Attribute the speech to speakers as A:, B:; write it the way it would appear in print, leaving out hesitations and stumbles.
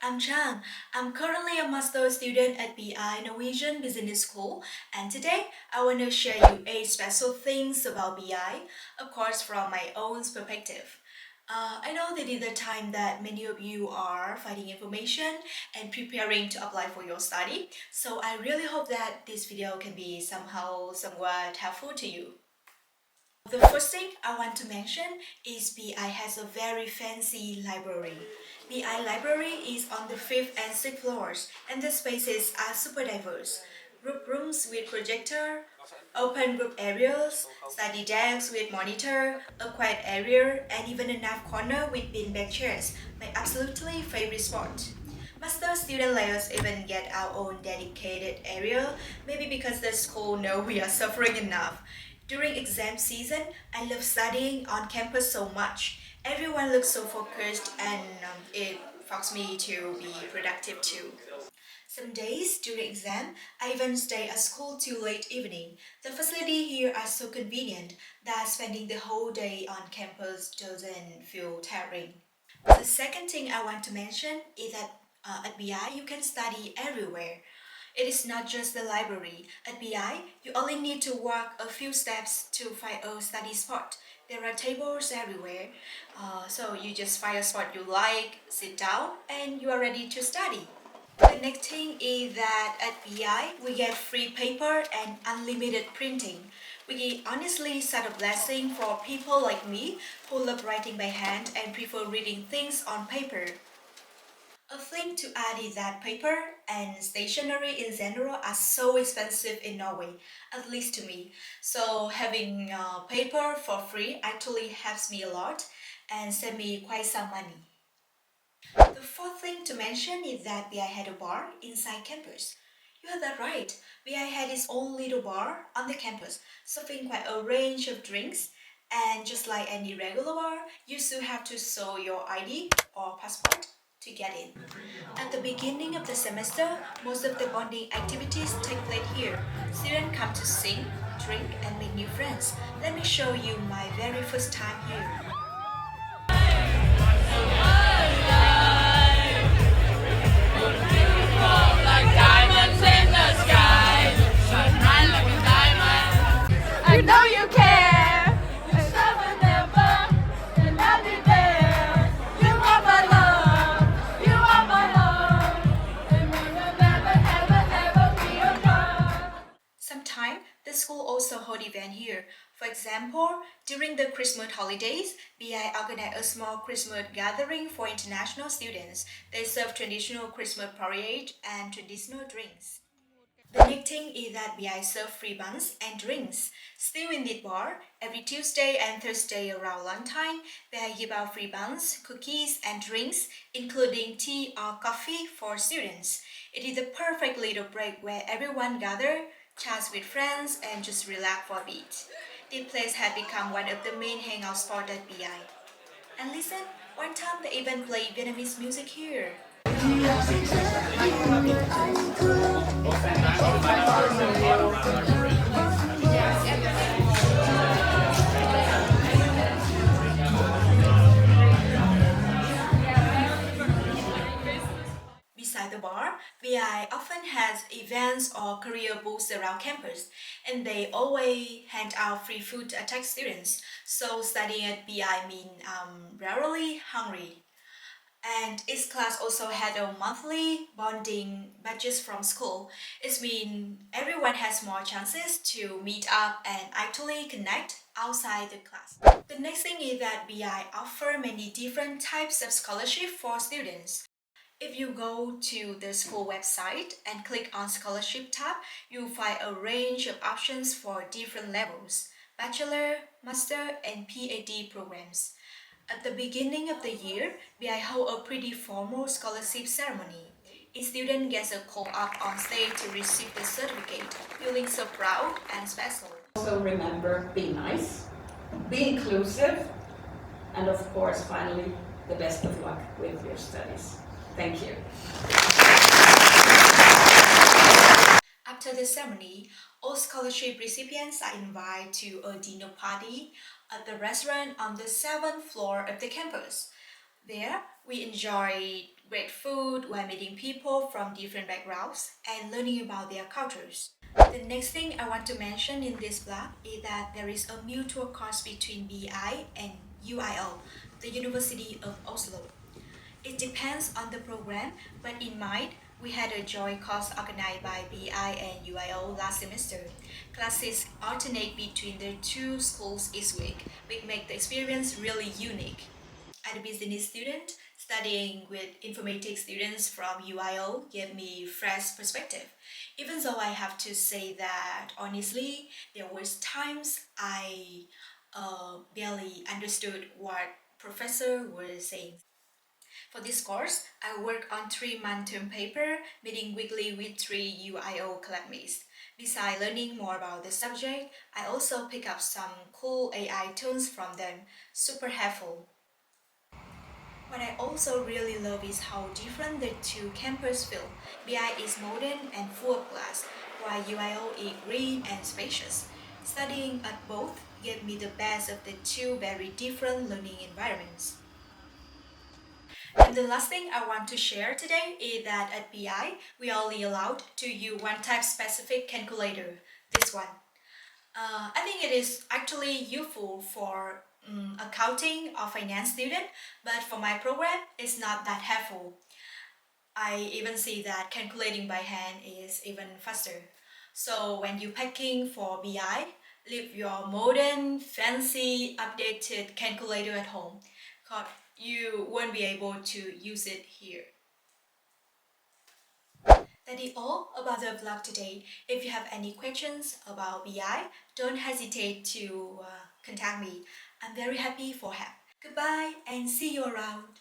A: I'm Chang. I'm currently a master's student at BI Norwegian Business School, and today I want to share you 8 special things about BI, of course, from my own perspective. I know that is the time that many of you are finding information and preparing to apply for your study, so I really hope that this video can be somewhat helpful to you. The first thing I want to mention is BI has a very fancy library. BI library is on the 5th and 6th floors, and the spaces are super diverse. Group rooms with projector, open group areas, study desks with monitor, a quiet area, and even a nap corner with beanbag chairs, my absolutely favorite spot. Master student layers even get our own dedicated area, maybe because the school know we are suffering enough. During exam season, I love studying on campus so much. Everyone looks so focused and it forces me to be productive too. Some days during exam, I even stay at school till late evening. The facility here are so convenient that spending the whole day on campus doesn't feel tiring. The second thing I want to mention is that at BI you can study everywhere. It is not just the library. At BI, you only need to walk a few steps to find a study spot. There are tables everywhere, so you just find a spot you like, sit down, and you are ready to study. The next thing is that at BI, we get free paper and unlimited printing. We honestly such a blessing for people like me who love writing by hand and prefer reading things on paper. A thing to add is that paper and stationery in general are so expensive in Norway, at least to me. So having paper for free actually helps me a lot and save me quite some money. The fourth thing to mention is that BI had a bar inside campus. You heard that right. BI had its own little bar on the campus, serving quite a range of drinks. And just like any regular bar, you still have to show your ID or passport to get in. At the beginning of the semester, most of the bonding activities take place here. Students come to sing, drink, and make new friends. Let me show you my very first time here.
B: I know you care. It's never, never, and I'll be there. You are my love. You are my love. And we will never, ever, ever be apart.
A: Sometimes the school also hold event here. For example, during the Christmas holidays, BI organized a small Christmas gathering for international students. They serve traditional Christmas porridge and traditional drinks. The next thing is that BI serve free buns and drinks. Still in the bar, every Tuesday and Thursday around lunchtime, BI give out free buns, cookies, and drinks, including tea or coffee for students. It is the perfect little break where everyone gather, chat with friends, and just relax for a bit. This place had become one of the main hangout spots at BI. And listen, one time they even play Vietnamese music here. Beside the bar, BI often has events or career booths around campus, and they always hand out free food to attract students. So studying at BI means rarely hungry. And each class also had a monthly bonding badges from school. It means everyone has more chances to meet up and actually connect outside the class. The next thing is that BI offer many different types of scholarship for students. If you go to the school website and click on scholarship tab, you'll find a range of options for different levels, bachelor, master, and PhD programs. At the beginning of the year, BI hold a pretty formal scholarship ceremony. Each student gets a call up on stage to receive the certificate, feeling so proud and special.
C: Also remember, be nice, be inclusive, and of course, finally, the best of luck with your studies. Thank you.
A: After the ceremony, all scholarship recipients are invited to a dinner party at the restaurant on the 7th floor of the campus. There, we enjoy great food while meeting people from different backgrounds and learning about their cultures. The next thing I want to mention in this blog is that there is a mutual course between BI and UIO, the University of Oslo. It depends on the program, but in mine, we had a joint course organized by BI and UIO last semester. Classes alternate between the two schools each week, which make the experience really unique. As a business student, studying with informatics students from UIO gave me fresh perspective. Even though I have to say that honestly, there was times I barely understood what professor was saying. For this course, I work on 3-month term paper, meeting weekly with 3 UIO classmates. Besides learning more about the subject, I also pick up some cool AI tools from them, super helpful. What I also really love is how different the two campuses feel. BI is modern and full of class, while UIO is green and spacious. Studying at both gave me the best of the two very different learning environments. And the last thing I want to share today is that at BI, we are only allowed to use one type specific calculator, this one. I think it is actually useful for accounting or finance student, but for my program, it's not that helpful. I even see that calculating by hand is even faster. So when you packing for BI, leave your modern, fancy, updated calculator at home, cause you won't be able to use it here. That is all about the vlog today. If you have any questions about BI, don't hesitate to contact me. I'm very happy for help. Goodbye and see you around.